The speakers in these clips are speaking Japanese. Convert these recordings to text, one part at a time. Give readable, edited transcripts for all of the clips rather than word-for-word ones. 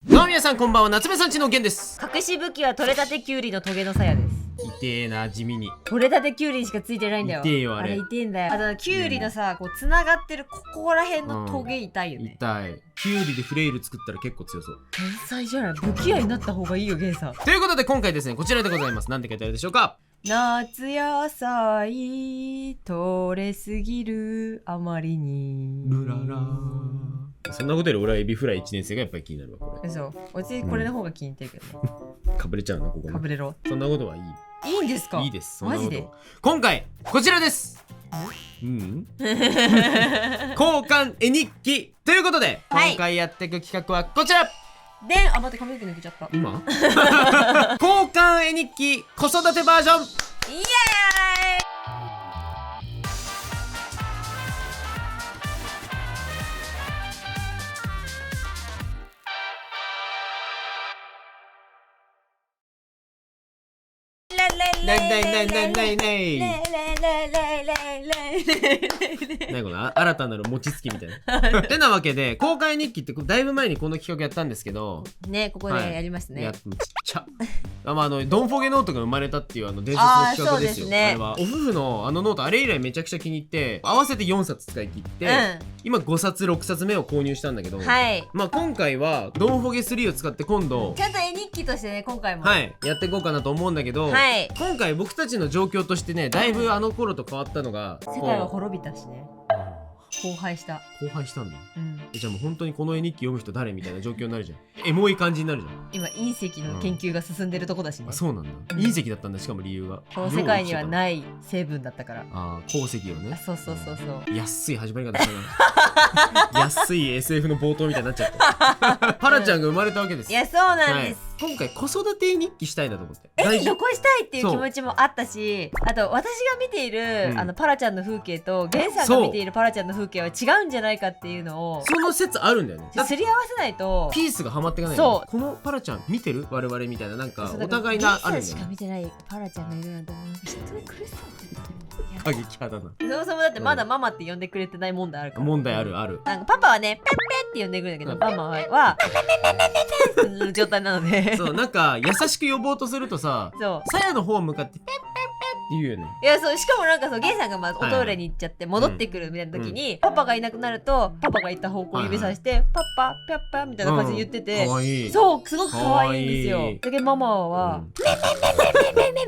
どうも皆さんこんばんは、夏目さんちのげんです。隠し武器は取れたてキュウリのトゲの鞘です。痛えな、地味に。取れたてキュウリにしかついてないんだよ。痛えよあれ。痛えんだよ。あとキュウリのさ、こう繋がってるここら辺のトゲ痛いよね。痛い。キュウリでフレイル作ったら結構強そう。天才じゃない。武器屋になった方がいいよ、ゲンさん。ということで今回ですね、こちらでございます。なんて書いてあるでしょうか。夏野菜取れすぎるあまりにルララそんなことより俺はエビフライ1年生がやっぱり気になるわ、これ。そう。うちこれの方が気に入ってるけどね。かぶれちゃうな、ここ。かぶれろ。そんなことはいい。いいんですか？いいです。そんなマことジで？今回、こちらです。交換絵日記ということで、今回やっていく企画はこちら。あ、待って、髪の毛抜けちゃった。今交換絵日記子育てバージョン。イエーイ。何この新たなる餅つきみたいな。てなわけで公開日記ってだいぶ前にこの企画やったんですけどね、ここでやりましたね。ちっちゃドンフォゲノートが生まれたっていう伝説の企画ですよ。あれはお夫婦のノート、あれ以来めちゃくちゃ気に入って合わせて4冊使い切って、今5冊6冊目を購入したんだけど、まあ今回はドンフォゲ3を使って今度ちゃんと絵日記としてね、今回もやっていこうかなと思うんだけど、今回僕たちの状況としてね、だいぶあの頃と変わったのが、世界は滅びたしね。荒廃した。荒廃したんだ。じゃあもう本当にこの絵日記読む人誰みたいな状況になるじゃん。エモい感じになるじゃん。今隕石の研究が進んでるとこだしね。そうなんだ。隕石だったんだ。しかも理由がこの世界にはない成分だったから。鉱石をね。そう。安い始まり方したな。安い SF の冒頭みたいになっちゃった。パラちゃんが生まれたわけです。いや、そうなんです。今回子育て日記したいなと思って。残したいっていう気持ちもあったし、あと私が見ているパラちゃんの風景とゲンさんが見ているパラちゃんの風景は違うんじゃないかっていうのを、その説あるんだよね。すり合わせないとピースがはまっていかない。そう、このパラちゃん見てる我々みたいな、なんかお互いなあるんだよね。ゲンさんしか見てないパラちゃんがいるなんて、もう一人苦しそうって過激派だな。そもそもだってまだママって呼んでくれてない問題あるから。問題ある。なんかパパはね、ペンペンって呼んでくるんだけど、ママはペンペンペンペンペンの状態なので、そう、なんか優しく呼ぼうとするとさ、さやの方向かってペンペンペンって言うよね。いや、そう、しかもなんかそう、ゲイさんがまずおトイレに行っちゃって戻ってくるみたいな時に、パパがいなくなるとパパが行った方向を指さしてパパピャッパみたいな感じで言ってて、そう、すごく可愛いんですよ。だけどママは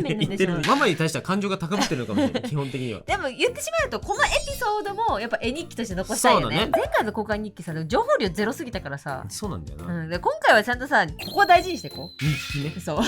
言ってる。ママに対しては感情が高ぶってるのかもしれない。基本的には。でも言ってしまうとこのエピソードもやっぱ絵日記として残したいよね。前回の交換日記さ、情報量ゼロすぎたからさ。そうなんだよな。で今回はちゃんとさ、ここ大事にしていこう。日記ね。そう。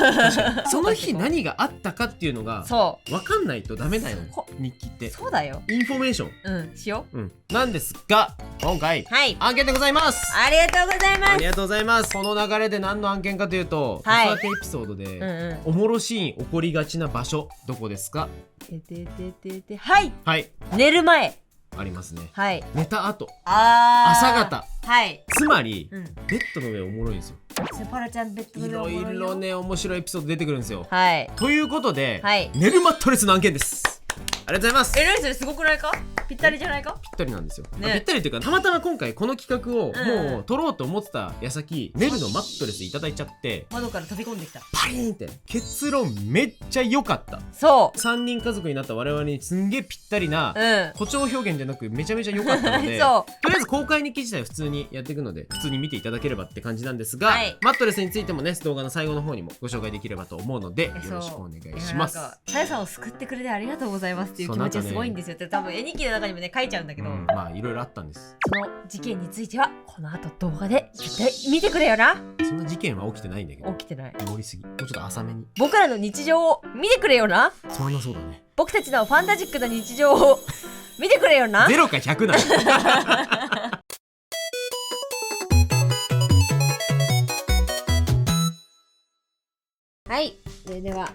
その日何があったかっていうのが分かんないとダメだよね、日記って。そうだよ。インフォメーションしよう。なんですが、今回案件でございます。ありがとうございます。ありがとうございます。この流れで何の案件かというと、子育てエピソードでおもろシーン起こりがちな場所、どこですか？はい、寝る前。ありますね。寝た後、朝方。つまりベッドの上おもろいんですよ。パラちゃんベッドの上いろいろね、面白いエピソード出てくるんですよ。ということで、寝るマットレスの案件です。ありがとうございます。何それ、すごくないか？ぴったりじゃないか？ぴったりなんですよ。ぴったりっていうか、たまたま今回この企画をもう撮ろうと思ってた矢先、寝るのマットレスいただいちゃって、窓から飛び込んできた。パリーンって。結論めっちゃ良かった。そう3人家族になった我々にすんげえぴったりな、誇張表現じゃなくめちゃめちゃ良かったので、とりあえず公開日記自体は普通にやっていくので、普通に見ていただければって感じなんですが、マットレスについてもね、動画の最後の方にもご紹介できればと思うので、よろしくお願いします。さやさんを救ってくれてありがとうございますっていう気持ちがすごいんですよ。多分絵日記の中にもね書いちゃうんだけど、まあいろいろあったんです。その事件についてはこの後動画で絶対見てくれよな。そんな事件は起きてないんだけど。起きてない。盛りすぎ。もうちょっと浅めに。僕らの日常を見てくれよな。つまんなそうだね。僕たちのファンタジックな日常を見てくれよな。0か100なはい、それでは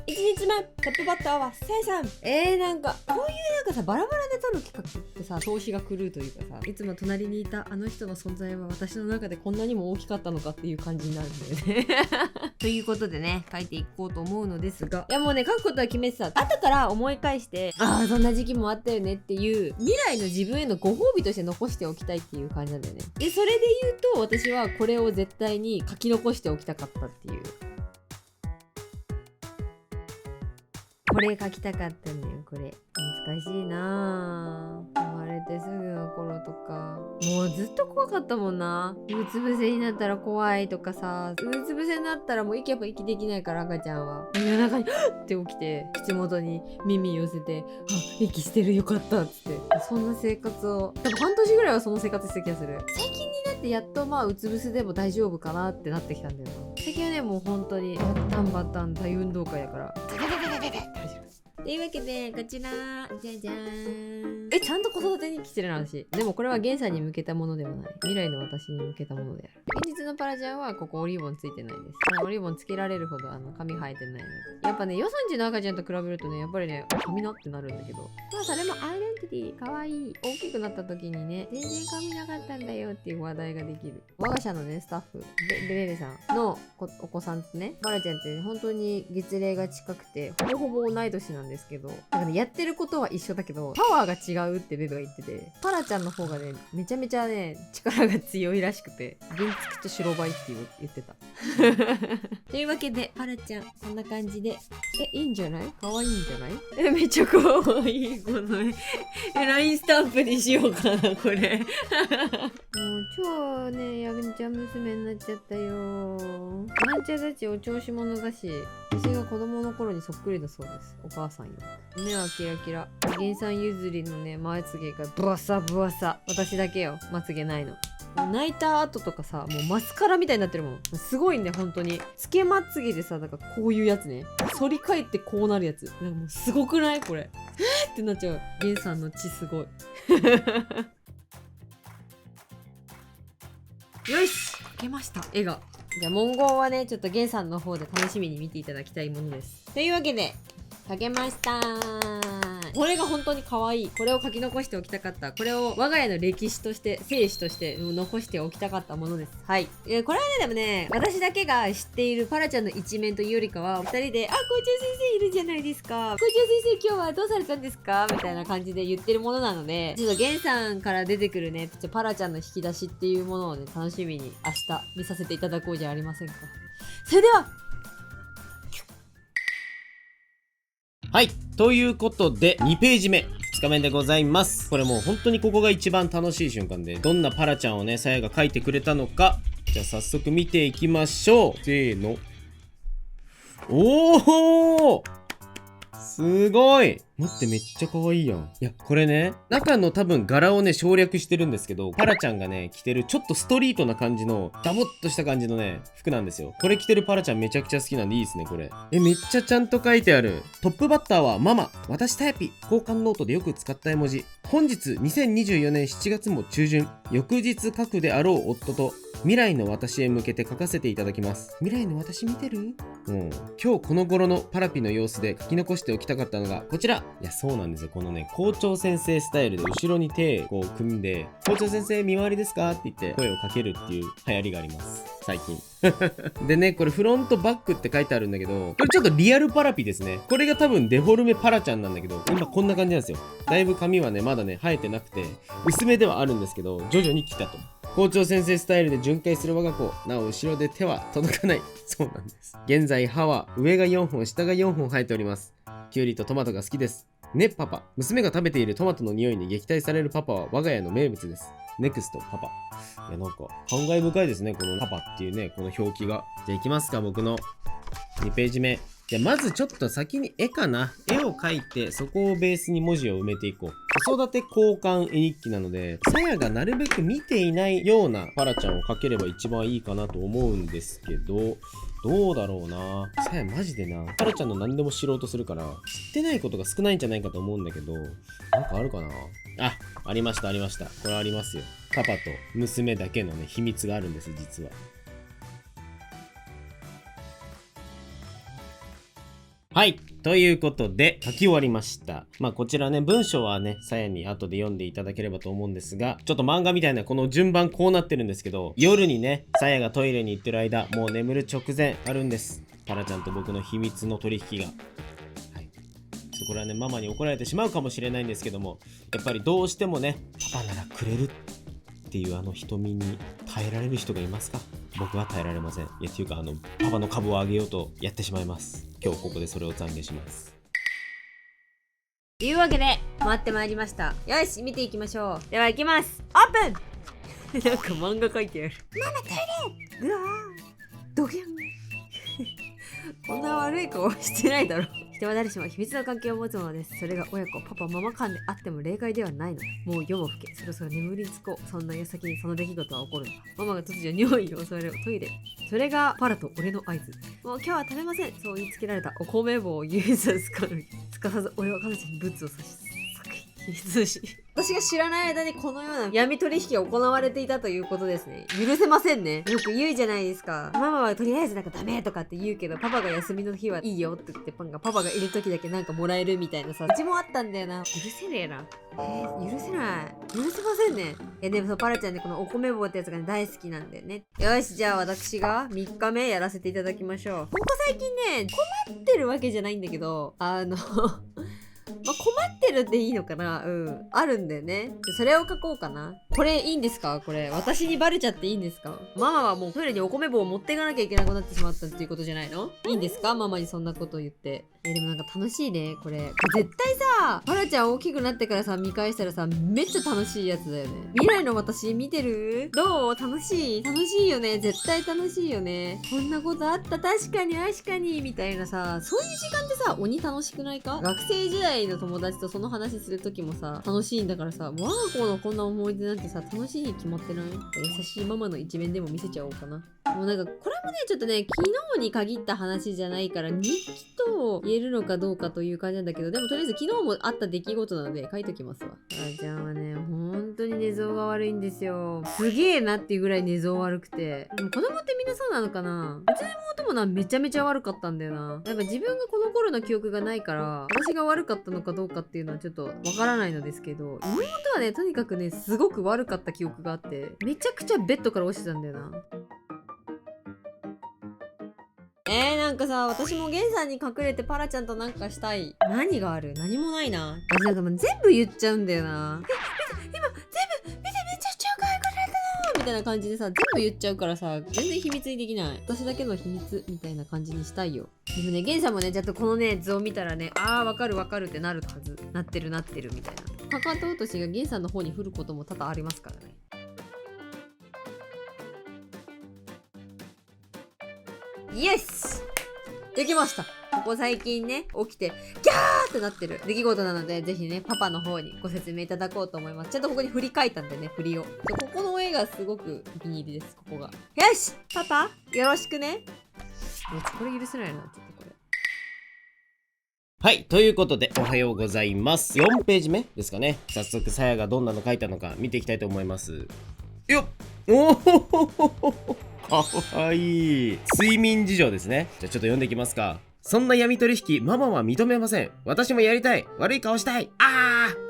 1日日目トップバッターはせいさん。なんかこういうなんかさバラバラで撮る企画ってさ調子が狂うというかさ、いつも隣にいたあの人の存在は私の中でこんなにも大きかったのかっていう感じになるんだよねということでね書いていこうと思うのですが、いやもうね書くことは決めてた。後から思い返してそんな時期もあったよねっていう未来の自分へのご褒美として残しておきたいっていう感じなんだよね。でそれで言うと私はこれを絶対に書き残しておきたかったっていう。これ書きたかったんだよ。これ難しいなぁ。生まれてすぐの頃とかもうずっと怖かったもんな。うつ伏せになったら怖いとかさ、うつ伏せになったらもう息できないから赤ちゃんは夜中にって起きて口元に耳寄せて息してるよかったっつって、そんな生活を多分半年ぐらいはその生活してた気がする。最近になってやっとうつ伏せでも大丈夫かなってなってきたんだよな。最近はねもう本当にバッタンバッタン大運動会やからというわけでこちらじゃじゃーん。ちゃんと子育てに来てる話。でもこれはゲンさんに向けたものではない。未来の私に向けたものである。現実のパラちゃんはここオリーブンついてないです。オリーブンつけられるほど髪生えてないので。やっぱね予算値の赤ちゃんと比べるとねやっぱりね髪なってなるんだけど、それもアイデンティティかわいい。大きくなった時にね全然髪なかったんだよっていう話題ができる。我が社のねスタッフベベさんのお子さんってね、パラちゃんって本当に月齢が近くてほぼほぼ同い年なんですけど、なんかねやってることは一緒だけどパワーが違うってベベが言ってて、パラちゃんの方がねめちゃめちゃね力が強いらしくて原付と白バイって言ってたというわけでパラちゃんこんな感じでいいんじゃない？可愛いんじゃない？めっちゃ可愛い。このラインスタンプにしようかなこれもう超ねヤギちゃん娘になっちゃったよ。なんちゃたちお調子者だし、私が子供の頃にそっくりだそうです。お母さんよ。目はキラキラ。原さん譲りのねまつげがブワサブワサ。私だけよまつげないの。泣いた後とかさもうマスカラみたいになってるもん。すごいね本当に。つけまつげでさ、だからこういうやつね、反り返ってこうなるやつ、なんかもうすごくないこれってなっちゃう。原さんの血すごいよし描けました絵が。じゃあ文言はねちょっとゲンさんの方で楽しみに見ていただきたいものです。というわけで描けました。これが本当に可愛い。これを書き残しておきたかった。これを我が家の歴史として生死として残しておきたかったものです。はい。これはねでもね私だけが知っているパラちゃんの一面というよりかは、2人で校長先生いるじゃないですか、校長先生今日はどうされたんですかみたいな感じで言ってるものなので、ちょっとゲンさんから出てくるねパラちゃんの引き出しっていうものをね楽しみに明日見させていただこうじゃありませんか。それでははい、ということで2ページ目2日目でございます。これもう本当にここが一番楽しい瞬間で、どんなパラちゃんをねさやが描いてくれたのか、じゃあ早速見ていきましょう。せーの。おおすごい。待って、めっちゃ可愛いやん。いや、これね、中の多分柄をね、省略してるんですけど、パラちゃんがね、着てるちょっとストリートな感じの、ダボっとした感じのね、服なんですよ。これ着てるパラちゃんめちゃくちゃ好きなんでいいですね、これ。めっちゃちゃんと書いてある。トップバッターはママ、私タイピ、交換ノートでよく使った絵文字。本日、2024年7月も中旬、翌日書くであろう夫と、未来の私へ向けて書かせていただきます。未来の私見てる？今日この頃のパラピの様子で書き残しておきたかったのがこちら。いや、そうなんですよ。このね、校長先生スタイルで後ろに手こう組んで、校長先生見回りですかって言って声をかけるっていう流行りがあります。最近。でね、これフロントバックって書いてあるんだけど、これちょっとリアルパラピですね。これが多分デフォルメパラちゃんなんだけど、今こんな感じなんですよ。だいぶ髪はね、まだね、生えてなくて、薄めではあるんですけど、徐々に来たと。校長先生スタイルで巡回する我が子、なお後ろで手は届かない。そうなんです。現在歯は上が4本下が4本生えております。キュウリとトマトが好きです。ねパパ。娘が食べているトマトの匂いに撃退されるパパは我が家の名物です。ネクストパパ。いや、なんか感慨深いですね、このパパっていうね、この表記が。じゃあ行きますか、僕の2ページ目。じゃあまずちょっと先に絵かな。絵を描いてそこをベースに文字を埋めていこう。子育て交換絵日記なので、さやがなるべく見ていないようなパラちゃんを描ければ一番いいかなと思うんですけど、どうだろうな。さやマジでな、パラちゃんの何でも知ろうとするから知ってないことが少ないんじゃないかと思うんだけど、なんかあるかな。ありましたありました。これありますよ。パパと娘だけのね秘密があるんです、実は。はい。ということで、書き終わりました。こちらね、文章はね、さやに後で読んでいただければと思うんですが、ちょっと漫画みたいなこの順番こうなってるんですけど、夜にね、さやがトイレに行ってる間、もう眠る直前あるんです。パラちゃんと僕の秘密の取引が。はい。これはね、ママに怒られてしまうかもしれないんですけども、やっぱりどうしてもね、パパならくれるっていう瞳に耐えられる人がいますか？僕は耐えられません。いや、っていうかパパの株を上げようとやってしまいます。今日ここでそれを懺悔します。というわけで回ってまいりました。よし、見ていきましょう。では行きます。オープンなんか漫画書いてある。ママトイレ。うわードギャンこんな悪い顔してないだろ。人は誰しも秘密の関係を持つものです。それが親子、パパ、ママ間であっても例外ではないの。もう夜も更け、そろそろ眠りにつこう。そんな矢先にその出来事は起こるのだ。ママが突如尿意を襲われるトイレ。それがパラと俺の合図。もう今日は食べません。そう言いつけられたお米棒を指さすかのに。すかさず俺は彼女にブツを刺し私が知らない間にこのような闇取引が行われていたということですね。許せませんね。よく言うじゃないですか。ママはとりあえずなんかダメとかって言うけど、パパが休みの日はいいよって言ってパパがいる時だけなんかもらえるみたいなさ、うちもあったんだよな。許せねえな。許せない。許せませんね。でもパラちゃんね、このお米棒ってやつがね、大好きなんだよね。よし、じゃあ私が3日目やらせていただきましょう。ここ最近ね、困ってるわけじゃないんだけど、困ってるっていいのかな。あるんだよね。それを書こうかな。これいいんですか？これ。私にバレちゃっていいんですか？ママはもうトイレにお米棒を持っていかなきゃいけなくなってしまったっていうことじゃないの？いいんですか？ママにそんなことを言って。でもなんか楽しいね、これ。絶対さ、パラちゃん大きくなってからさ、見返したらさ、めっちゃ楽しいやつだよね。未来の私見てる？どう？楽しいよね。絶対楽しいよね。こんなことあった。確かに。みたいなさ、そういう時間ってさ、鬼楽しくないか？学生時代の友達とその話するときもさ、楽しいんだからさ、我が子のこんな思い出なんてさ、楽しいに決まってない？優しいママの一面でも見せちゃおうかな。もうなんか、これもね、ちょっとね、昨日に限った話じゃないから、日記と言えるのかどうかという感じなんだけど、でもとりあえず昨日もあった出来事なので書いときますわ。あちゃんはね、本当に寝相が悪いんですよ。すげえなっていうぐらい寝相悪くて。でも子供ってみんなそうなのかな？うちの妹もな、めちゃめちゃ悪かったんだよな。やっぱ自分がこの頃の記憶がないから、私が悪かったのかどうかっていうのはちょっとわからないのですけど、妹はね、とにかくね、すごく悪かった記憶があって、めちゃくちゃベッドから落ちてたんだよな。なんかさ、私もゲンさんに隠れてパラちゃんとなんかしたい。何がある？何もないな。私なんかもう全部言っちゃうんだよな。今、全部、見て、めっちゃ超可愛くなったのみたいな感じでさ、全部言っちゃうからさ、全然秘密にできない。私だけの秘密みたいな感じにしたいよ。でもね、ゲンさんもね、ちょっとこのね、図を見たらね、わかるってなるはず。なってるみたいな。かかと落としがゲンさんの方に降ることも多々ありますからね。イエス！できました。ここ最近ね、起きて、ギャーってなってる出来事なので、ぜひね、パパの方にご説明いただこうと思います。ちゃんとここに振り書いたんでね、振りを。ここの絵がすごくお気に入りです、ここが。よし！パパよろしくね。これ許せないな、ちょっとこれ。はい。ということで、おはようございます。4ページ目ですかね。早速、さやがどんなの書いたのか見ていきたいと思います。よっ！おおかわいい。睡眠事情ですね。じゃあちょっと読んでいきますか。そんな闇取引、ママは認めません。私もやりたい。悪い顔したい。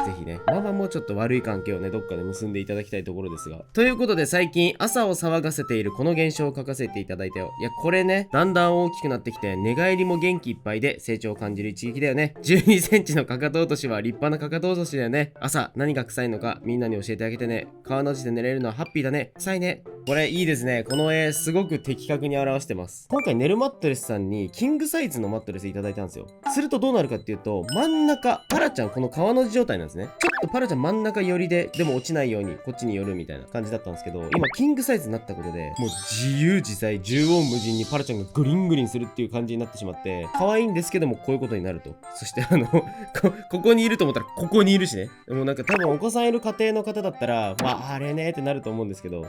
ぜひね、ママもちょっと悪い関係をね、どっかで結んでいただきたいところですが。ということで最近、朝を騒がせているこの現象を書かせていただいたよ。いや、これね、だんだん大きくなってきて、寝返りも元気いっぱいで成長を感じる一撃だよね。12センチのかかと落としは立派なかかと落としだよね。朝、何が臭いのかみんなに教えてあげてね。川の字で寝れるのはハッピーだね。臭いね。これいいですね。この絵、すごく的確に表してます。今回、寝るマットレスさんにキングサイズのマットレスいただいたんですよ。するとどうなるかっていうと、真ん中、パラちゃんこの川の字状態なんですね。ちょっとパラちゃん真ん中寄りで、でも落ちないようにこっちに寄るみたいな感じだったんですけど、今キングサイズになったことで、もう自由自在、縦横無尽にパラちゃんがグリングリンするっていう感じになってしまって、可愛いんですけどもこういうことになると。そしてここにいると思ったらここにいるしね。もうなんか多分お子さんいる家庭の方だったら、あれねってなると思うんですけど、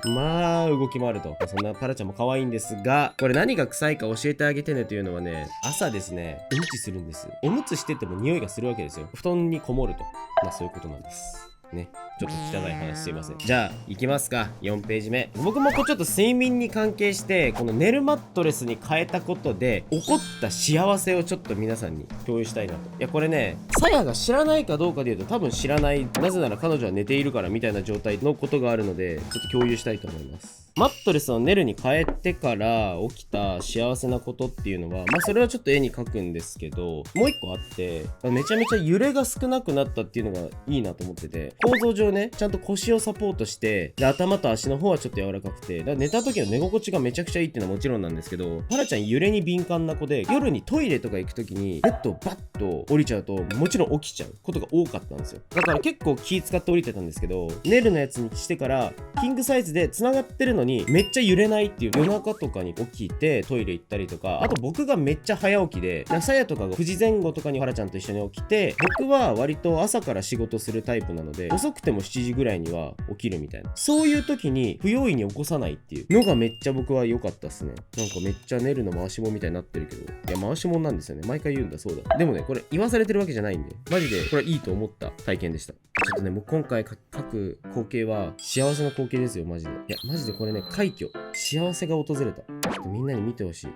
動き回ると。そんなパラちゃんも可愛いんですが、これ何が臭いか教えてあげてねというのはね、朝ですね、うんちするんです。おむつしてても匂いがするわけですよ。布団にこもると。そういうことなんです。ね。ちょっと汚い話すいません。じゃあ行きますか。4ページ目。僕もちょっと睡眠に関係してこの寝るマットレスに変えたことで起こった幸せをちょっと皆さんに共有したいなと。いやこれね、さやが知らないかどうかで言うと多分知らない。なぜなら彼女は寝ているからみたいな状態のことがあるので、ちょっと共有したいと思います。マットレスを寝るに変えてから起きた幸せなことっていうのは、それはちょっと絵に描くんですけど、もう一個あって、めちゃめちゃ揺れが少なくなったっていうのがいいなと思ってて、構造上ね、ちゃんと腰をサポートして、で頭と足の方はちょっと柔らかくて、だから寝た時の寝心地がめちゃくちゃいいっていうのはもちろんなんですけど、パラちゃん揺れに敏感な子で、夜にトイレとか行く時にベッドをバッと降りちゃうと、もちろん起きちゃうことが多かったんですよ。だから結構気使って降りてたんですけど、ネルのやつにしてからキングサイズで繋がってるのにめっちゃ揺れないっていう、夜中とかに起きてトイレ行ったりとか、あと僕がめっちゃ早起きで、さやとかが9時前後とかにパラちゃんと一緒に起きて、僕は割と朝から仕事するタイプなので、遅くても7時ぐらいには起きるみたいな、そういう時に不用意に起こさないっていうのがめっちゃ僕は良かったっすね。なんかめっちゃネルの回しもんみたいになってるけど、いや回しもんなんですよね。毎回言うんだ。そうだ。でもね、これ言わされてるわけじゃないんで、マジでこれはいいと思った体験でした。ちょっとね、もう今回描く光景は幸せな光景ですよ、マジで。いやマジでこれね、快挙、幸せが訪れた。ちょっとみんなに見てほしい。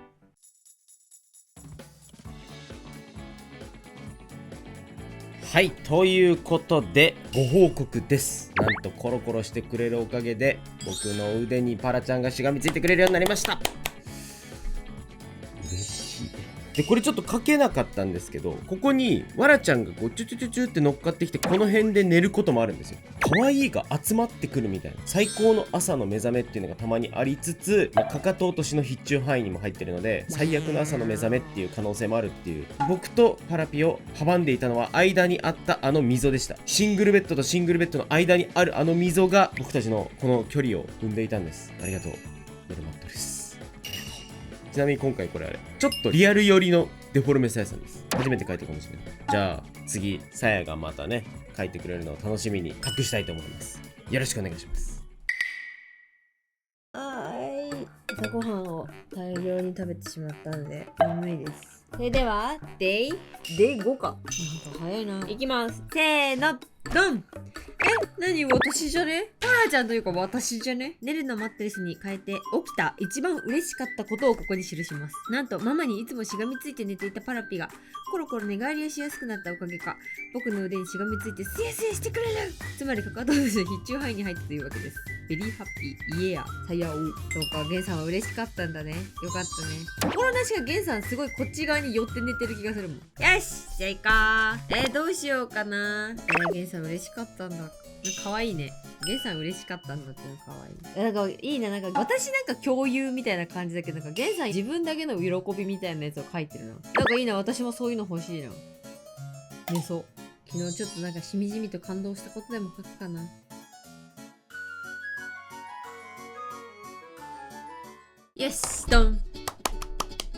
はい、ということでご報告です。なんとコロコロしてくれるおかげで僕の腕にパラちゃんがしがみついてくれるようになりました。嬉しい。でこれちょっと書けなかったんですけど、ここにわらちゃんがこうチュチュチュチュって乗っかってきて、この辺で寝ることもあるんですよ。可愛いが集まってくるみたいな、最高の朝の目覚めっていうのがたまにありつつ、かかと落としの必中範囲にも入ってるので、最悪の朝の目覚めっていう可能性もあるっていう。僕とパラピを阻んでいたのは間にあったあの溝でした。シングルベッドとシングルベッドの間にあるあの溝が僕たちのこの距離を生んでいたんです。ありがとうネルマットレス。ちなみに今回これちょっとリアル寄りのデフォルメさやさんです。初めて描いたかもしれない。じゃあ次さやがまたね描いてくれるのを楽しみに隠したいと思います。よろしくお願いします。朝ごはんを大量に食べてしまったので眠いです。それではデイ5か。なんか早いな。いきます。せーのドン。何私じゃね？パラちゃんというか私じゃね？ネルのマットレスに変えて起きた一番嬉しかったことをここに記します。なんとママにいつもしがみついて寝ていたパラピがコロコロ寝返りをしやすくなったおかげか、僕の腕にしがみついてスヤスヤしてくれる。つまりかかと落としの必中範囲に入ったというわけです。ベリーハッピーイエアさやお。そうか、ゲンさんは嬉しかったんだね。よかったね。心なしかゲンさんすごいこっち側に寄って寝てる気がするもん。よし、じゃあ行こう。どうしようかな。ゲンさん嬉しかったんだ。かわいいね。ゲンさん嬉しかったんだってのかわいい。なんかいいな。なんか私なんか共有みたいな感じだけど、なんかゲンさん自分だけの喜びみたいなやつを書いてるな。なんかいいな。私もそういうの欲しいな。寝そう。昨日ちょっとなんかしみじみと感動したことでも書くかな。よし、ドン。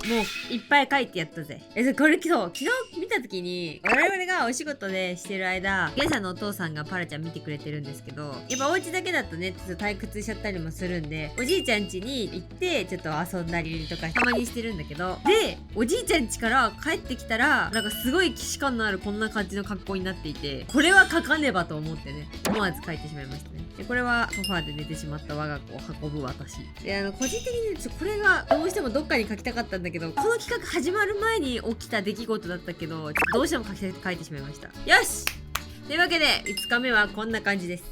もういっぱい書いてやったぜ。これ昨日見た時に、我々がお仕事でしてる間、ゲンさんのお父さんがパラちゃん見てくれてるんですけど、やっぱお家だけだとね、ちょっと退屈しちゃったりもするんで、おじいちゃん家に行ってちょっと遊んだりとかたまにしてるんだけど、でおじいちゃん家から帰ってきたら、なんかすごい既視感のあるこんな感じの格好になっていて、これは書かねばと思ってね、思わず書いてしまいましたね。でこれはソファーで寝てしまった我が子を運ぶ私で、個人的にね、これがどうしてもどっかに書きたかったんだけど、この企画始まる前に起きた出来事だったけど、どうしても書いてしまいました。よし、というわけで5日目はこんな感じです。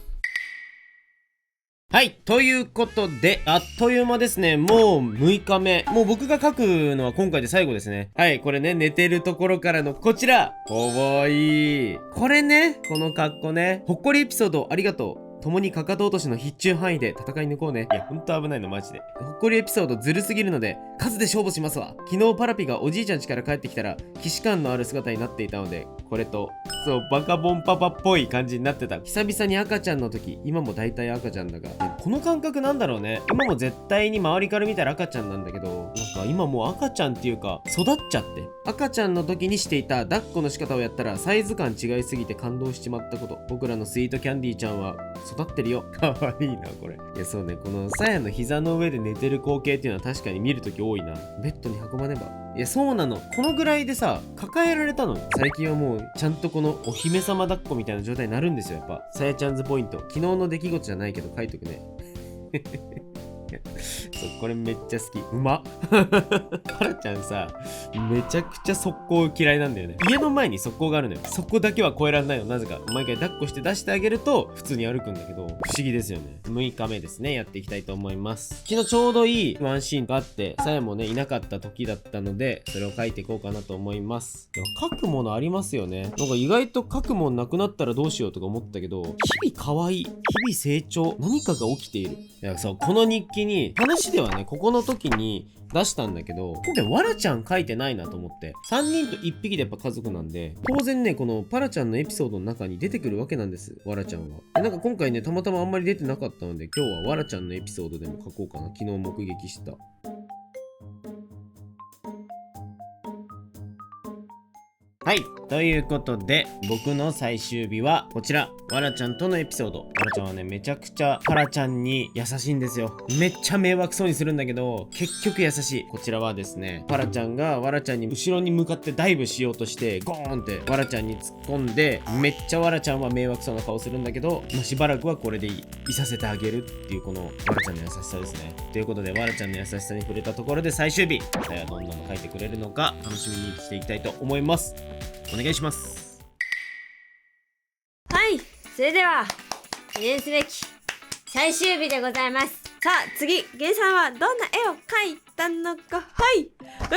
はい、ということであっという間ですね。もう6日目。もう僕が書くのは今回で最後ですね。はい、これね、寝てるところからのこちら、かわいい。これね、この格好ね。ほっこりエピソードありがとう。共にかかと落としの必中範囲で戦い抜こうね。いや、ほんと危ないのマジで。ほっこりエピソードずるすぎるので数で勝負しますわ。昨日パラピがおじいちゃん家から帰ってきたら既視感のある姿になっていたので、これとそうバカボンパパっぽい感じになってた。久々に赤ちゃんの時、今も大体赤ちゃんだが、この感覚なんだろうね。今も絶対に周りから見たら赤ちゃんなんだけど、なんか今もう赤ちゃんっていうか育っちゃって、赤ちゃんの時にしていた抱っこの仕方をやったらサイズ感違いすぎて感動しちまったこと。僕らのスイートキャンディーちゃんは育ってるよ。かわいいなこれ。いやそうね、このさやの膝の上で寝てる光景っていうのは確かに見るとき多いな。ベッドに運ばねば。いやそうなの、このぐらいでさ抱えられたの。最近はもうちゃんとこのお姫様抱っこみたいな状態になるんですよ。やっぱさやちゃんズポイント、昨日の出来事じゃないけど書いとくね。そう、これめっちゃ好き。うまっ。パラちゃんさ、めちゃくちゃ速攻嫌いなんだよね。家の前に速攻があるのよ。そこだけは越えられないの。なぜか毎回抱っこして出してあげると普通に歩くんだけど、不思議ですよね。6日目ですね、やっていきたいと思います。昨日ちょうどいいワンシーンがあって、さやもねいなかった時だったので、それを書いていこうかなと思います。でも書くものありますよね。なんか意外と書くもんなくなったらどうしようとか思ったけど、日々可愛い、日々成長、何かが起きている。いやそう、この日記に話ではね、ここの時に出したんだけど、今回わらちゃん書いてないなと思って、3人と1匹でやっぱ家族なんで、当然ねこのパラちゃんのエピソードの中に出てくるわけなんです、わらちゃんは。でなんか今回ねたまたまあんまり出てなかったので、今日はわらちゃんのエピソードでも書こうかな。昨日目撃した。はい、ということで僕の最終日はこちら、わらちゃんとのエピソード。わらちゃんはねめちゃくちゃパラちゃんに優しいんですよ。めっちゃ迷惑そうにするんだけど結局優しい。こちらはですね、パラちゃんがわらちゃんに後ろに向かってダイブしようとしてゴーンってわらちゃんに突っ込んで、めっちゃわらちゃんは迷惑そうな顔するんだけど、しばらくはこれでいさせてあげるっていうこのわらちゃんの優しさですね。ということでわらちゃんの優しさに触れたところで最終日、さやどんなの書いてくれるのか楽しみにしていきたいと思います。お願いします。はい、それでは記念すべき最終日でございます。さあ次、ゲンさんはどんな絵を描いたのか。はい、うわ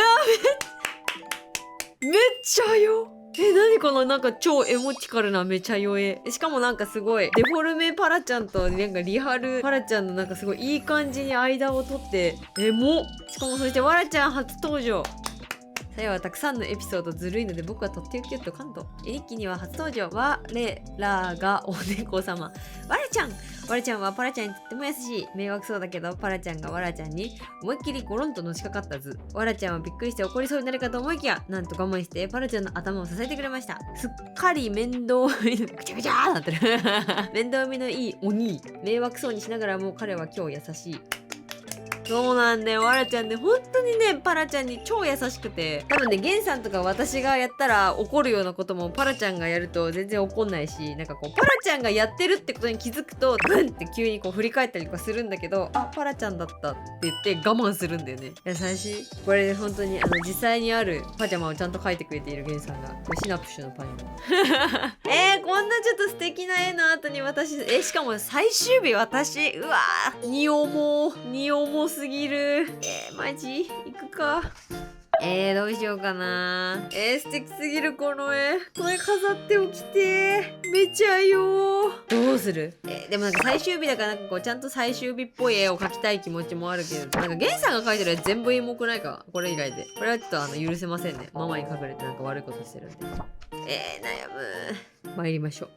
めっちゃよ。何このなんか超エモチカルなめちゃよ絵。しかもなんかすごいデフォルメパラちゃんとなんかリハルパラちゃんのなんかすごいいい感じに間を取ってエモ。しかもそしてわらちゃん初登場。さやはたくさんのエピソードずるいので僕はとっておきよと感動。日記には初登場、我らがお猫様わらちゃん。わらちゃんはパラちゃんにとっても優しい。迷惑そうだけどパラちゃんがわらちゃんに思いっきりゴロンとのしかかった図。わらちゃんはびっくりして怒りそうになるかと思いきや、なんと我慢してパラちゃんの頭を支えてくれました。すっかり面倒見のぐちゃぐちゃーなってる面倒見のいいお兄。迷惑そうにしながらも彼は今日優しい。そうなんだよ、わらちゃんね、本当にね、パラちゃんに超優しくて、多分ね、ゲンさんとか私がやったら怒るようなこともパラちゃんがやると全然怒んないし、なんかこうパラちゃんがやってるってことに気づくとグンって急にこう振り返ったりとかするんだけど、あ、パラちゃんだったって言って我慢するんだよね。優しい。これ本当に実際にあるパジャマをちゃんと描いてくれているゲンさんが、シナプシュのパジャマこんなちょっと素敵な絵の後に私しかも最終日私、うわーに重すぎる。マジ行くか。どうしようかな。素敵すぎるこの絵。これ飾っておきてめちゃよ。どうする？でもなんか最終日だからなんかこうちゃんと最終日っぽい絵を描きたい気持ちもあるけど、なんかゲンさんが描いてる絵全部エモくないか、これ以外で。これはちょっと許せませんね。ママに隠れてなんか悪いことしてるんで。悩む。参りましょう。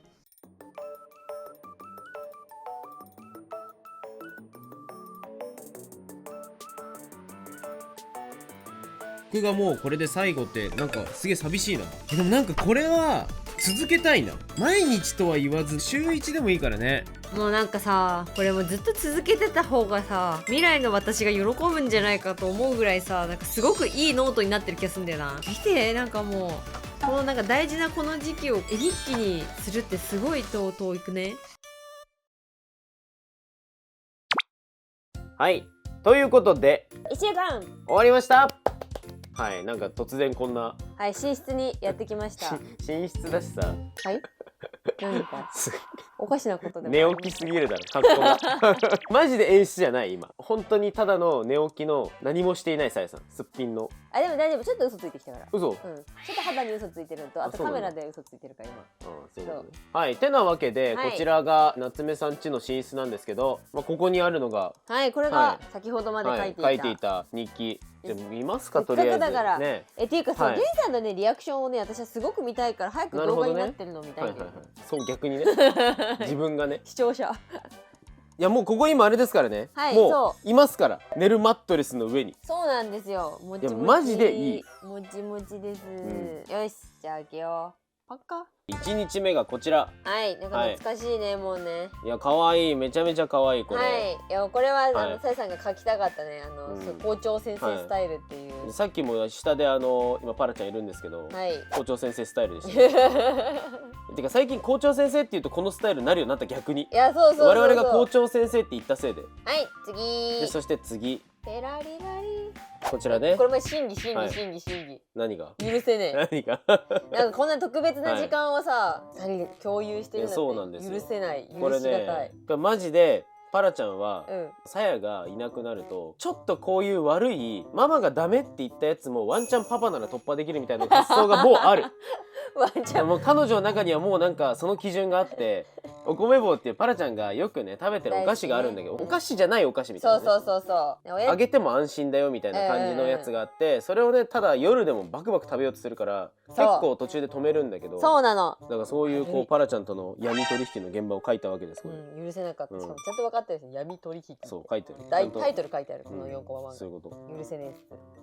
僕がもうこれで最後ってなんかすげえ寂しいな。でもなんかこれは続けたいな。毎日とは言わず週1でもいいからね。もうなんかさ、これもずっと続けてた方がさ、未来の私が喜ぶんじゃないかと思うぐらいさ、なんかすごくいいノートになってる気がするんだよな。見て、なんかもうこのなんか大事なこの時期を絵日記にするってすごい遠くね。はい、ということで1週間終わりました。はい、なんか突然こんな、はい、寝室にやってきました。寝室だしさ、はい何かおかしなことでも寝起きすぎるだろ格好がマジで演出じゃない。今本当にただの寝起きの何もしていないさやさん、すっぴんの。でも大丈夫、ちょっと嘘ついてきたから。嘘、ちょっと肌に嘘ついてるのと、あとカメラで嘘ついてるから今。そうはい、てなわけで、こちらが夏目さん家の寝室なんですけど、ここにあるのが、はい、これが先ほどまで書いていた日記。じゃあ見ますか、とせっりあえずかくだからね。っていうかさ、ゲンさんのねリアクションをね私はすごく見たいから、早く動画になってるのを見たいんだよね。そう、逆にね自分がね、視聴者いやもうここ今あれですからね、もういますから、寝るマットレスの上に。そうなんですよ。もちもち、いやマジでいい、もちもちです。よし、じゃあ開けよう。パカ。1日目がこちら。はい、なんか懐かしいね、もうね。いや、可愛い、めちゃめちゃ可愛いこれ。はい、いや、これはさやさんが描きたかったね、校長先生スタイルっていう。さっきも下で今パラちゃんいるんですけど、校長先生スタイルでした。てか最近校長先生っていうとこのスタイルになるようになった、逆に。いや、そうそう。我々が校長先生って言ったせいで。はい、次。で、そして次。ペラリラリ。こちらね。これも審議。何が？許せねえ。何が？なんかこんな特別な時間をさ、共有してるなんて許せない。これね、マジでパラちゃんはさやがいなくなると、ちょっとこういう悪いママがダメって言ったやつもワンチャンパパなら突破できるみたいな発想がもうある。ワンチャン。もう彼女の中にはもうなんかその基準があって、お米棒っていうパラちゃんがよくね食べてるお菓子があるんだけど、お菓子じゃないお菓子みたいな、そうあげても安心だよみたいな感じのやつがあって、それをねただ夜でもバクバク食べようとするから結構途中で止めるんだけど、そうなの。だからそういうこうパラちゃんとの闇取引の現場を書いたわけです。許せなかった。しかもちゃんと分かってるんですよ、闇取引。そう書いてる。タイトル書いてある、この4コマ漫画。そういうこと。許せねえっ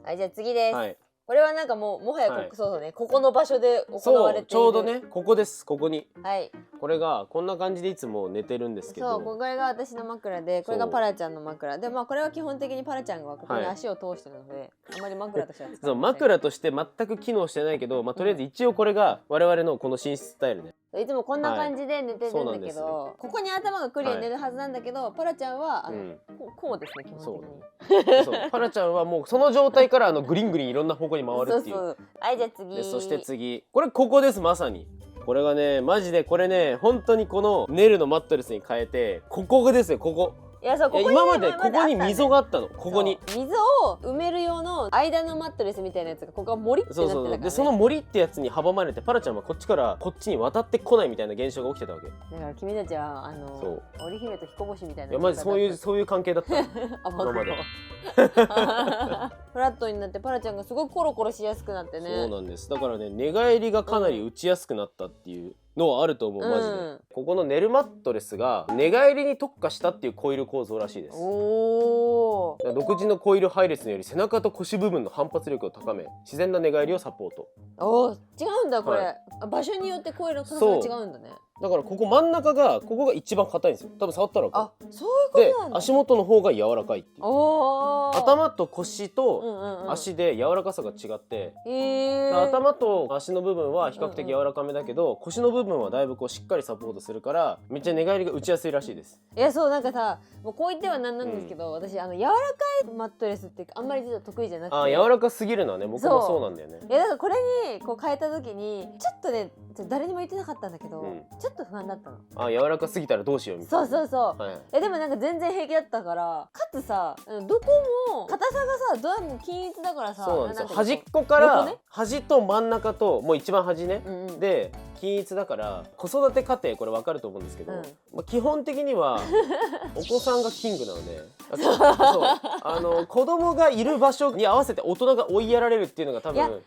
つ。はい、じゃあ次です。これはなんかもはやそうね、ここの場所で行われている。ちょうどね、ここです。ここに。はい。これがこんな感じでいつも寝てるんですけど。そう、これが私の枕で、これがパラちゃんの枕で、まあこれは基本的にパラちゃんがここに足を通してるので、あまり枕としては使そう、枕として全く機能してないけど、まあとりあえず一応これが我々のこの寝室スタイルね。いつもこんな感じで寝てるんだけど、ここに頭がクリアに寝るはずなんだけど、パラちゃんはこうですね、基本的に。そう、パラちゃんはもうその状態からグリングリンいろんな方向に回るっていう。はい、じゃあ次。そして次、ここです、まさに。これがね、マジでこれね、本当にこのネルのマットレスに変えて、ここですよ、ここ。いや、そう、今までここに溝があったの、ここに。溝を埋める用の間のマットレスみたいなやつがここが森ってなってたからね。でその森ってやつに阻まれて、パラちゃんはこっちからこっちに渡ってこないみたいな現象が起きてたわけ。だから君たちは織姫と彦星みたいな。いや、マジそういう関係だった。今まで。フラットになってパラちゃんがすごくコロコロしやすくなってね。そうなんです。だからね、寝返りがかなり打ちやすくなったっていうのはあると思う、マジで。ここの寝るマットレスが寝返りに特化したっていうコイル構造らしいです。独自のコイル配列により背中と腰部分の反発力を高め、自然な寝返りをサポート。違うんだこれ、場所によってコイルの硬さが違うんだね。だからここ真ん中がここが一番硬いんですよ。多分触ったらそういうことなんだ。で足元の方が柔らかいっていう。頭と腰と足で柔らかさが違って、頭と足の部分は比較的柔らかめだけど、腰の部分はだいぶこうしっかりサポートするからめっちゃ寝返りが打ちやすいらしいです。いや、そうなんかさ、もうこう言ってはなんなんですけど、私柔らかいマットレスってあんまり実は得意じゃなくて。柔らかすぎるのはね、僕もそうなんだよね。いや、だからこれにこう変えた時にちょっとね、誰にも言ってなかったんだけど、ちょっと不安だったの。柔らかすぎたらどうしようみたいな。そう、でもなんか全然平気だったから、かつさ、どこも硬さがさ、どうも均一だからさ。そうなんですよ。端っこから端と真ん中ともう一番端ね、で均一だから、子育て家庭これ分かると思うんですけど、基本的にはお子さんがキングなので、子供がいる場所に合わせて大人が追いやられるっていうのが多分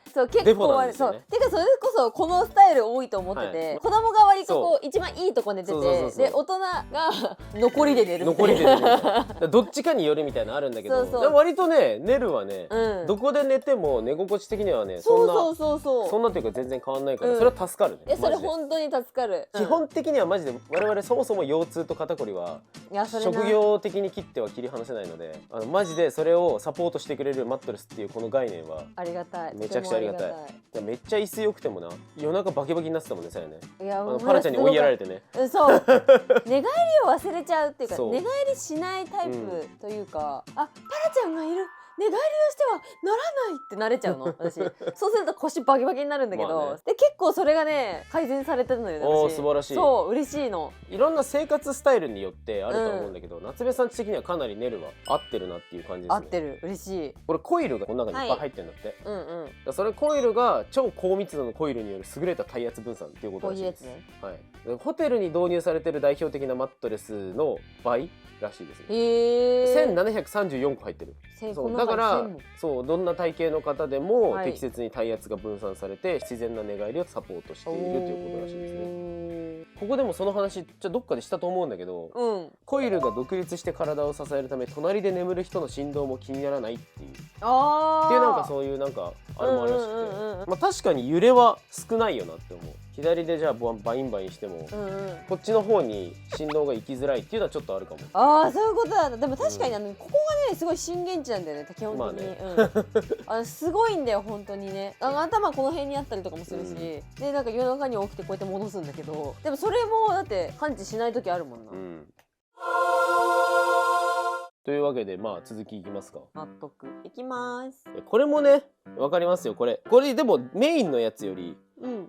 デフォなんですよね。てかそれこそこのスタイル多いと思ってて、子供が割とこう一番いいとこ寝てて、で大人が残りで寝るみたいな。どっちかによるみたいなのあるんだけど、割とね、寝るはね、どこで寝ても寝心地的にはね、そんなっていうか全然変わんないから、それは助かるね。それ本当に助かる。基本的にはマジで我々そもそも腰痛と肩こりは職業的に切っては切り離せないので、マジでそれをサポートしてくれるマットレスっていうこの概念はありがたい。めちゃくちゃありがたい。めっちゃ椅子良くてもな、夜中バキバキになってたもんね、さやね。パラちゃんに追いやられてね。そう。寝返りを忘れちゃうっていうか、寝返りしないタイプというか、パラちゃんがいる。寝返りをしてはならないってなれちゃうの私。そうすると腰バキバキになるんだけど、で結構それがね改善されてるのよね。素晴らしい。そう、嬉しいの。いろんな生活スタイルによってあると思うんだけど、夏目さん的にはかなりネルは合ってるなっていう感じですね。合ってる、嬉しい。これコイルがこの中にいっぱい入ってるんだって。それコイルが超高密度のコイルによる優れた体圧分散っていうことらしいです。はい。ホテルに導入されている代表的なマットレスの倍らしいですね。1734個入ってる。だからどんな体型の方でも適切に体圧が分散されて自然な寝返りをサポートしているということらしいですね。ここでもその話どっかでしたと思うんだけど、コイルが独立して体を支えるため隣で眠る人の振動も気にならないっていうなんかそういうなんかあれもあるらしくて、確かに揺れは少ないよなって思う。左でじゃあバインバインしても、こっちの方に振動が行きづらいっていうのはちょっとあるかも。ああ、そういうことなんだ。でも確かにここがねすごい震源地なんだよね、基本的に。すごいんだよ本当にね。頭この辺にあったりとかもするし、でなんか夜中に起きてこうやって戻すんだけど、でもそれもだって感知しない時あるもんな。というわけで、まあ続きいきますか。納得いきます。これもね、わかりますよ。これでもメインのやつより、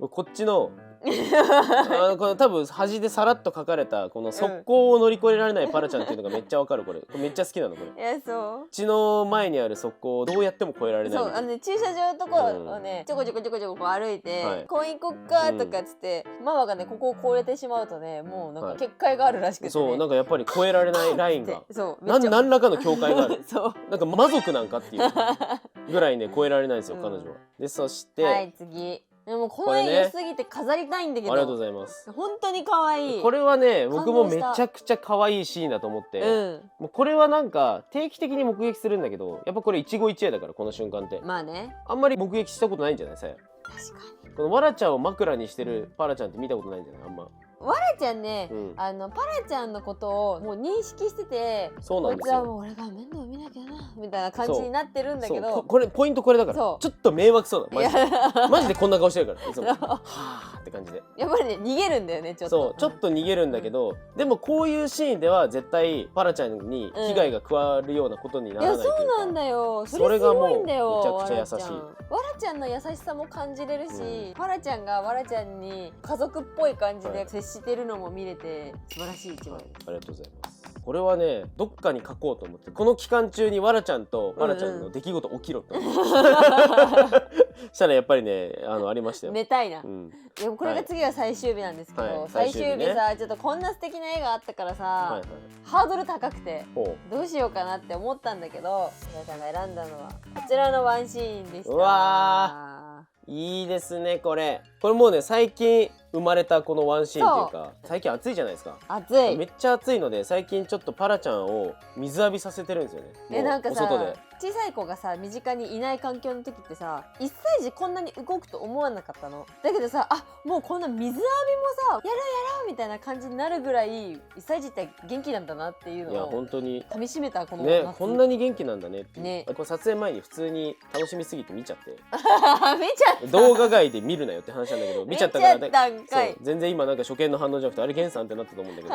こっちのこの多分端でさらっと書かれたこの速攻を乗り越えられないパラちゃんっていうのがめっちゃわかる。これめっちゃ好きなのこれ。そう。うちの前にある速攻をどうやっても越えられない。そうね、駐車場のところをね、ちょこちょこ歩いて、公園行こっかとかっつって、ママがねここを越えてしまうとね、もうなんか結界があるらしくて、そうなんかやっぱり越えられないラインが何らかの境界がある。なんか魔族なんかっていうぐらいね越えられないんですよ彼女は。でそしてはい次。でもこの絵良すぎて飾りたいんだけど。ありがとうございます。本当に可愛い。これはね僕もめちゃくちゃ可愛いシーンだと思って、もうこれはなんか定期的に目撃するんだけど、やっぱこれ一期一会だからこの瞬間って。まあね。あんまり目撃したことないんじゃないさや。確かに。このわらちゃんを枕にしてるパラちゃんって見たことないんじゃないあんま。わらちゃんね、パラちゃんのことをもう認識してて、そうなんですよ。こいつはもう俺が面倒見なきゃなみたいな感じになってるんだけど、これポイントこれだから、ちょっと迷惑そうだマジで。マジでこんな顔してるからいつもはあって感じで。やっぱりね逃げるんだよねちょっと。そうちょっと逃げるんだけど、でもこういうシーンでは絶対パラちゃんに危害が加わるようなことにならないというか。そうなんだよ。それがもうめちゃくちゃ優しい。わらちゃんの優しさも感じれるし、パラちゃんがわらちゃんに家族っぽい感じで接してるのも見れて素晴らしい一枚。ありがとうございます。これはねどっかに書こうと思って、この期間中にわらちゃんとパラちゃんの出来事起きろってしたらやっぱりねありましたよ。寝たいな。でもこれが次は最終日なんですけど、最終日さちょっとこんな素敵な絵があったからさ、ハードル高くてどうしようかなって思ったんだけど、皆さんが選んだのはこちらのワンシーンでした。うわーいいですねこれもうね最近生まれたこのワンシーンっていうか、最近暑いじゃないですか。暑い。めっちゃ暑いので最近ちょっとパラちゃんを水浴びさせてるんですよね。なんかさ小さい子がさ身近にいない環境の時ってさ、1歳児こんなに動くと思わなかったの。だけどさ、もうこんな水浴びもさやろうみたいな感じになるぐらい1歳児って元気なんだなっていうのを本当に噛みしめたこのね、こんなに元気なんだねってね。これ撮影前に普通に楽しみすぎて見ちゃって見ちゃった動画外で見るなよって話なんだけど見ちゃったからね。全然今なんか初見の反応じゃなくてあれゲンさんってなったと思うんだけど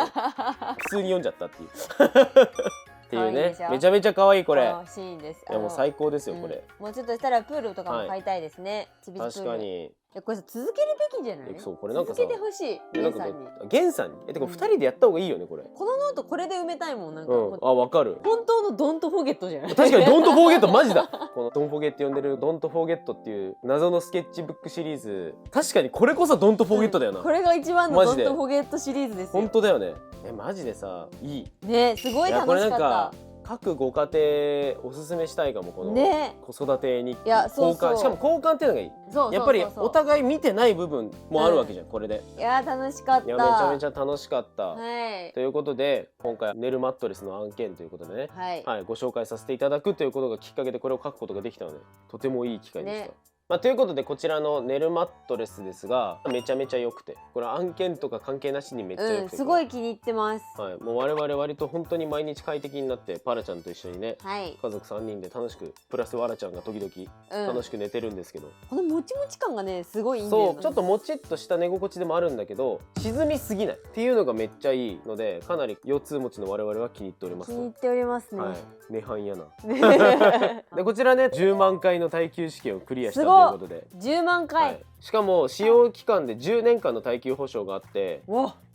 普通に読んじゃったっていうっていうね。めちゃめちゃ可愛いこれシーンです。いやもう最高ですよこれ。もうちょっとしたらプールとかも買いたいですね。確かに。これさ続けるべきじゃない？そうこれなんかさ続けてほしい。ゲンさんに。ゲンさんに？てか2人でやった方がいいよねこれ。このノートこれで埋めたいもんなんか。わかる。本当のドントフォゲットじゃない？確かにドントフォーゲットマジだ。このドンフォゲって呼んでるドントフォーゲットっていう謎のスケッチブックシリーズ、確かにこれこそドントフォーゲットだよな。これが一番のドントフォゲットシリーズですよ。本当だよね。マジでさいい。ねすごい楽しかった。各ご家庭おすすめしたいかもこの子育て日記交換。しかも交換っていうのがいい。やっぱりお互い見てない部分もあるわけじゃんこれで。いや楽しかった。いやめちゃめちゃ楽しかった。ということで今回寝るマットレスの案件ということでね、ご紹介させていただくということがきっかけでこれを書くことができたのでとてもいい機会でした。ということでこちらの寝るマットレスですがめちゃめちゃ良くて、これ案件とか関係なしにめっちゃ良くて、すごい気に入ってます。もう我々割と本当に毎日快適になってパラちゃんと一緒にね、家族3人で楽しくプラスわらちゃんが時々楽しく寝てるんですけど、このもちもち感がねすごいいいんだよね。そうちょっともちっとした寝心地でもあるんだけど沈みすぎないっていうのがめっちゃいいので、かなり腰痛持ちの我々は気に入っております。気に入っておりますね。涅槃やな。でこちらね10万回の耐久試験をクリアしたということで10万回、しかも使用期間で10年間の耐久保証があって、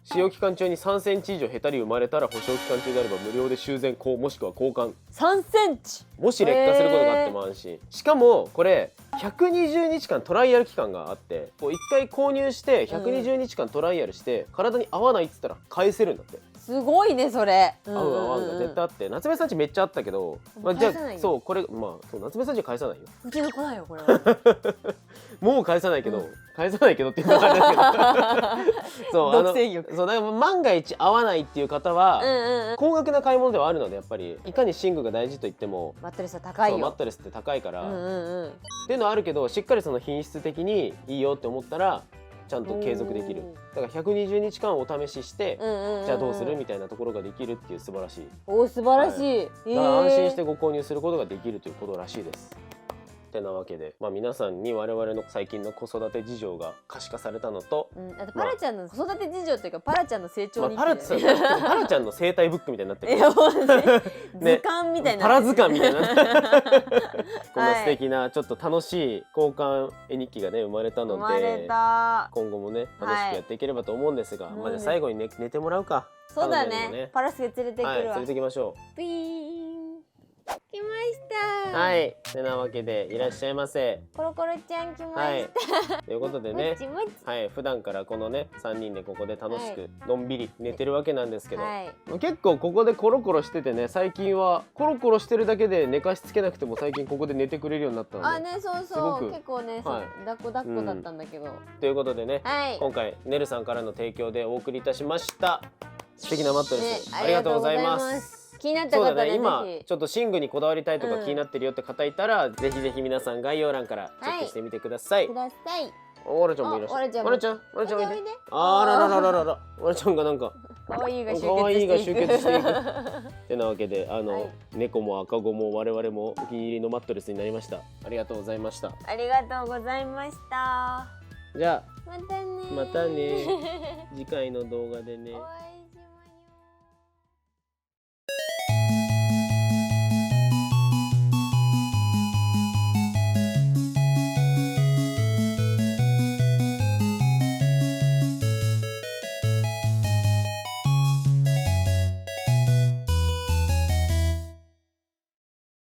使用期間中に3センチ以上へたり生まれたら保証期間中であれば無料で修繕もしくは交換。3センチもし劣化することがあっても安心。しかもこれ120日間トライアル期間があって、1回購入して120日間トライアルして体に合わないっつったら返せるんだって。すごいねそれ。合う合うが絶対あって、夏目さんちめっちゃあったけど、じゃあそうこれ夏目さんち返さないよ。うちの子だよこれは。もう返さないけど、返さないけどっていうのがあれだけど、そうだから万が一合わないっていう方は高額な買い物ではあるので、やっぱりいかに寝具が大事と言ってもマットレスは高いよ。マットレスって高いからっていうのはあるけど、しっかりその品質的にいいよって思ったらちゃんと継続できる。だから120日間お試しして、じゃあどうするみたいなところができるっていう素晴らしい。お、素晴らしい。だから安心してご購入することができるということらしいです。ってなわけで、皆さんに我々の最近の子育て事情が可視化されたのと、あとパラちゃんの子育て事情というかパラちゃんの成長に、パラちゃんの生態ブックみたいになってる。図鑑みたいな、パラ図鑑みたいなこんな素敵なちょっと楽しい交換絵日記がね生まれたので、今後もね楽しくやっていければと思うんですが、じゃあ最後に寝てもらうか。そうだね。パラスケ連れてくるわ。連れてきましょう。ピーン。来ました。はい。てなわけでいらっしゃいませ。コロコロちゃん来ました。ということでね、はい、普段からこのね3人でここで楽しくのんびり寝てるわけなんですけど、結構ここでコロコロしててね、最近はコロコロしてるだけで寝かしつけなくても最近ここで寝てくれるようになったので、あね、そうそう、結構ね、抱っこだったんだけど。ということでね、今回ねるさんからの提供でお送りいたしました素敵なマットレス、ありがとうございます。気になった方ね、今ちょっと寝具にこだわりたいとか気になってるよって方いたら、ぜひぜひ皆さん概要欄からチェックしてみてください。わらちゃんもいらっしゃる。わらちゃんおいで。あらららららら、わらちゃんがなんか可愛いが集結していく。てなわけで、猫も赤子も我々もお気に入りのマットレスになりました。ありがとうございました。ありがとうございました。じゃあまたね。次回の動画でね。